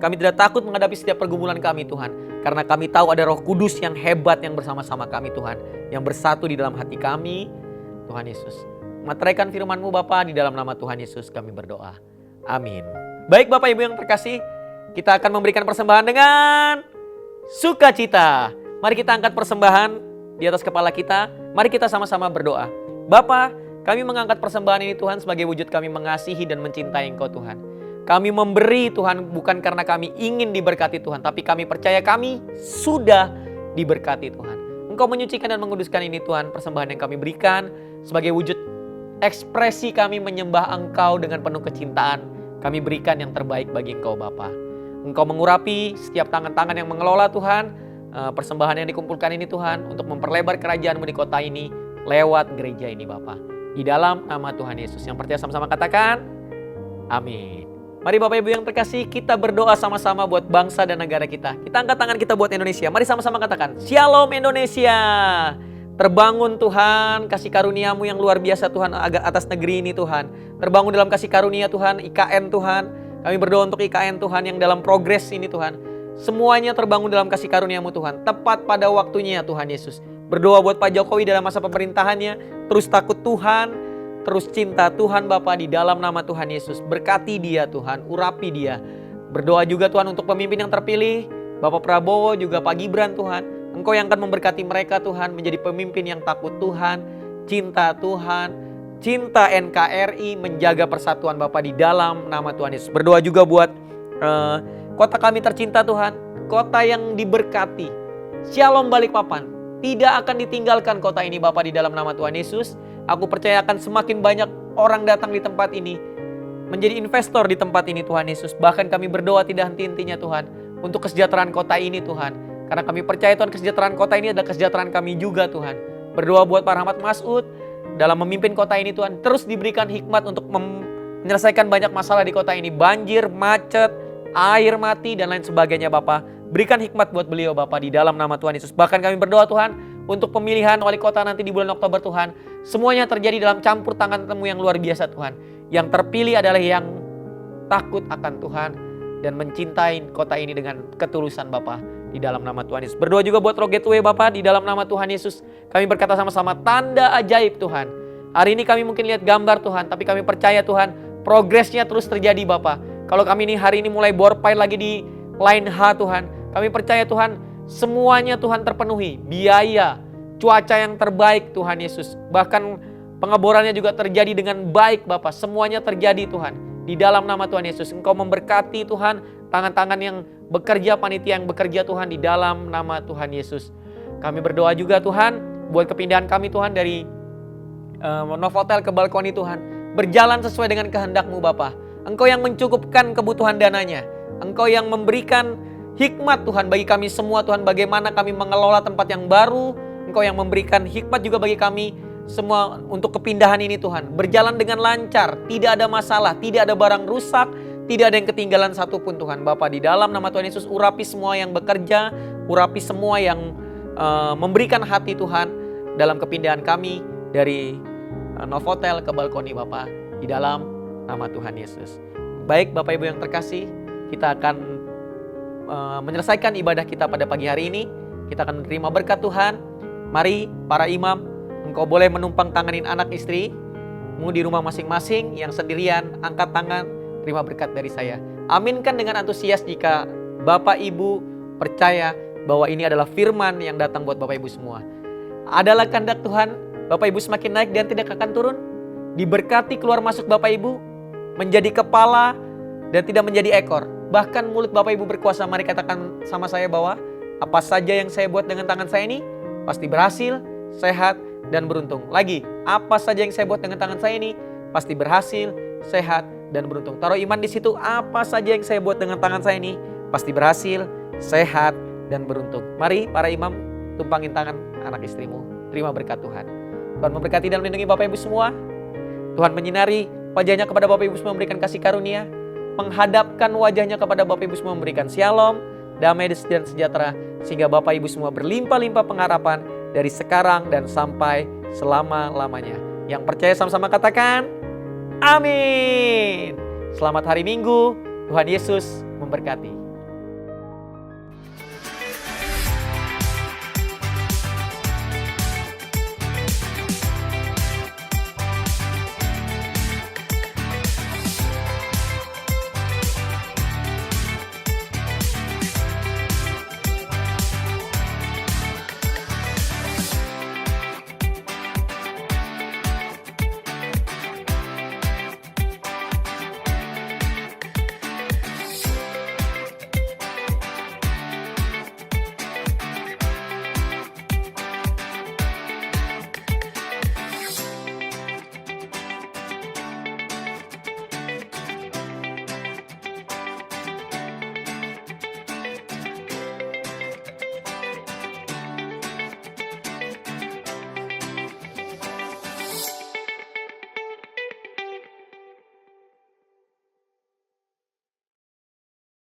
Kami tidak takut menghadapi setiap pergumulan kami Tuhan. Karena kami tahu ada Roh Kudus yang hebat yang bersama-sama kami Tuhan. Yang bersatu di dalam hati kami Tuhan Yesus. Materaikan firman-Mu Bapa, di dalam nama Tuhan Yesus kami berdoa. Amin. Baik Bapak Ibu yang terkasih, kita akan memberikan persembahan dengan sukacita. Mari kita angkat persembahan di atas kepala kita. Mari kita sama-sama berdoa. Bapa, kami mengangkat persembahan ini Tuhan sebagai wujud kami mengasihi dan mencintai Engkau Tuhan. Kami memberi Tuhan bukan karena kami ingin diberkati Tuhan, tapi kami percaya kami sudah diberkati Tuhan. Engkau menyucikan dan menguduskan ini Tuhan, persembahan yang kami berikan sebagai wujud ekspresi kami menyembah Engkau dengan penuh kecintaan. Kami berikan yang terbaik bagi Engkau Bapa. Engkau mengurapi setiap tangan-tangan yang mengelola Tuhan, persembahan yang dikumpulkan ini Tuhan, untuk memperlebar kerajaan-Mu di kota ini lewat gereja ini Bapa. Di dalam nama Tuhan Yesus. Yang percaya sama-sama katakan, amin. Mari Bapak Ibu yang terkasih, kita berdoa sama-sama buat bangsa dan negara kita. Kita angkat tangan kita buat Indonesia. Mari sama-sama katakan, Shalom Indonesia. Terbangun Tuhan, kasih karunia-Mu yang luar biasa Tuhan atas negeri ini Tuhan. Terbangun dalam kasih karunia Tuhan, IKN Tuhan. Kami berdoa untuk IKN Tuhan yang dalam progres ini Tuhan. Semuanya terbangun dalam kasih karunia-Mu Tuhan. Tepat pada waktunya Tuhan Yesus. Berdoa buat Pak Jokowi dalam masa pemerintahannya. Terus takut Tuhan, terus cinta Tuhan Bapa di dalam nama Tuhan Yesus. Berkati dia Tuhan, urapi dia. Berdoa juga Tuhan untuk pemimpin yang terpilih. Bapak Prabowo juga Pak Gibran Tuhan. Engkau yang akan memberkati mereka Tuhan. Menjadi pemimpin yang takut Tuhan, cinta Tuhan, cinta NKRI, menjaga persatuan Bapa di dalam nama Tuhan Yesus. Berdoa juga buat kota kami tercinta Tuhan. Kota yang diberkati. Shalom Balikpapan. Tidak akan ditinggalkan kota ini Bapa di dalam nama Tuhan Yesus. Aku percaya akan semakin banyak orang datang di tempat ini. Menjadi investor di tempat ini Tuhan Yesus. Bahkan kami berdoa tidak henti-hentinya Tuhan. Untuk kesejahteraan kota ini Tuhan. Karena kami percaya Tuhan kesejahteraan kota ini adalah kesejahteraan kami juga Tuhan. Berdoa buat Pak Rahmat Masud. Dalam memimpin kota ini Tuhan. Terus diberikan hikmat untuk menyelesaikan banyak masalah di kota ini. Banjir, macet, air mati dan lain sebagainya Bapak. Berikan hikmat buat beliau Bapak di dalam nama Tuhan Yesus. Bahkan kami berdoa Tuhan untuk pemilihan wali kota nanti di bulan Oktober Tuhan. Semuanya terjadi dalam campur tangan-Mu yang luar biasa Tuhan. Yang terpilih adalah yang takut akan Tuhan dan mencintai kota ini dengan ketulusan Bapa di dalam nama Tuhan Yesus. Berdoa juga buat Rogetway Bapak di dalam nama Tuhan Yesus. Kami berkata sama-sama tanda ajaib Tuhan. Hari ini kami mungkin lihat gambar Tuhan, tapi kami percaya Tuhan progresnya terus terjadi Bapak. Kalau kami ini hari ini mulai bore pile lagi di line H Tuhan, kami percaya Tuhan semuanya Tuhan terpenuhi. Biaya, cuaca yang terbaik Tuhan Yesus. Bahkan pengeborannya juga terjadi dengan baik Bapak. Semuanya terjadi Tuhan. Di dalam nama Tuhan Yesus. Engkau memberkati Tuhan tangan-tangan yang bekerja, panitia yang bekerja Tuhan di dalam nama Tuhan Yesus. Kami berdoa juga Tuhan buat kepindahan kami Tuhan dari Novotel ke Balkoni Tuhan. Berjalan sesuai dengan kehendak-Mu Bapa. Engkau yang mencukupkan kebutuhan dananya. Engkau yang memberikan hikmat Tuhan bagi kami semua Tuhan. Bagaimana kami mengelola tempat yang baru. Engkau yang memberikan hikmat juga bagi kami semua untuk kepindahan ini Tuhan. Berjalan dengan lancar, tidak ada masalah, tidak ada barang rusak, tidak ada yang ketinggalan satupun Tuhan. Bapa di dalam nama Tuhan Yesus urapi semua yang bekerja, urapi semua yang memberikan hati Tuhan dalam kepindahan kami dari Novotel ke Balkoni Bapa di dalam nama Tuhan Yesus. Baik Bapak Ibu yang terkasih, kita akan menyelesaikan ibadah kita pada pagi hari ini. Kita akan menerima berkat Tuhan. Mari para imam, engkau boleh menumpang tanganin anak istrimu di rumah masing-masing. Yang sendirian, angkat tangan, terima berkat dari saya. Aminkan dengan antusias jika Bapak Ibu percaya bahwa ini adalah firman yang datang buat Bapak Ibu semua. Adalah kehendak Tuhan, Bapak Ibu semakin naik dan tidak akan turun. Diberkati keluar masuk Bapak Ibu, menjadi kepala dan tidak menjadi ekor. Bahkan mulut Bapak Ibu berkuasa. Mari katakan sama saya bahwa apa saja yang saya buat dengan tangan saya ini pasti berhasil, sehat, dan beruntung. Lagi, apa saja yang saya buat dengan tangan saya ini pasti berhasil, sehat, dan beruntung. Taruh iman di situ, apa saja yang saya buat dengan tangan saya ini pasti berhasil, sehat, dan beruntung. Mari para imam, tumpangin tangan anak istrimu. Terima berkat Tuhan. Tuhan memberkati dan melindungi Bapak Ibu semua. Tuhan menyinari wajahnya kepada Bapak Ibu semua, memberikan kasih karunia. Menghadapkan wajahnya kepada Bapak Ibu semua, memberikan shalom, damai dan sejahtera. Sehingga Bapak Ibu semua berlimpah-limpah pengharapan dari sekarang dan sampai selama-lamanya. Yang percaya sama-sama katakan, amin. Selamat hari Minggu, Tuhan Yesus memberkati.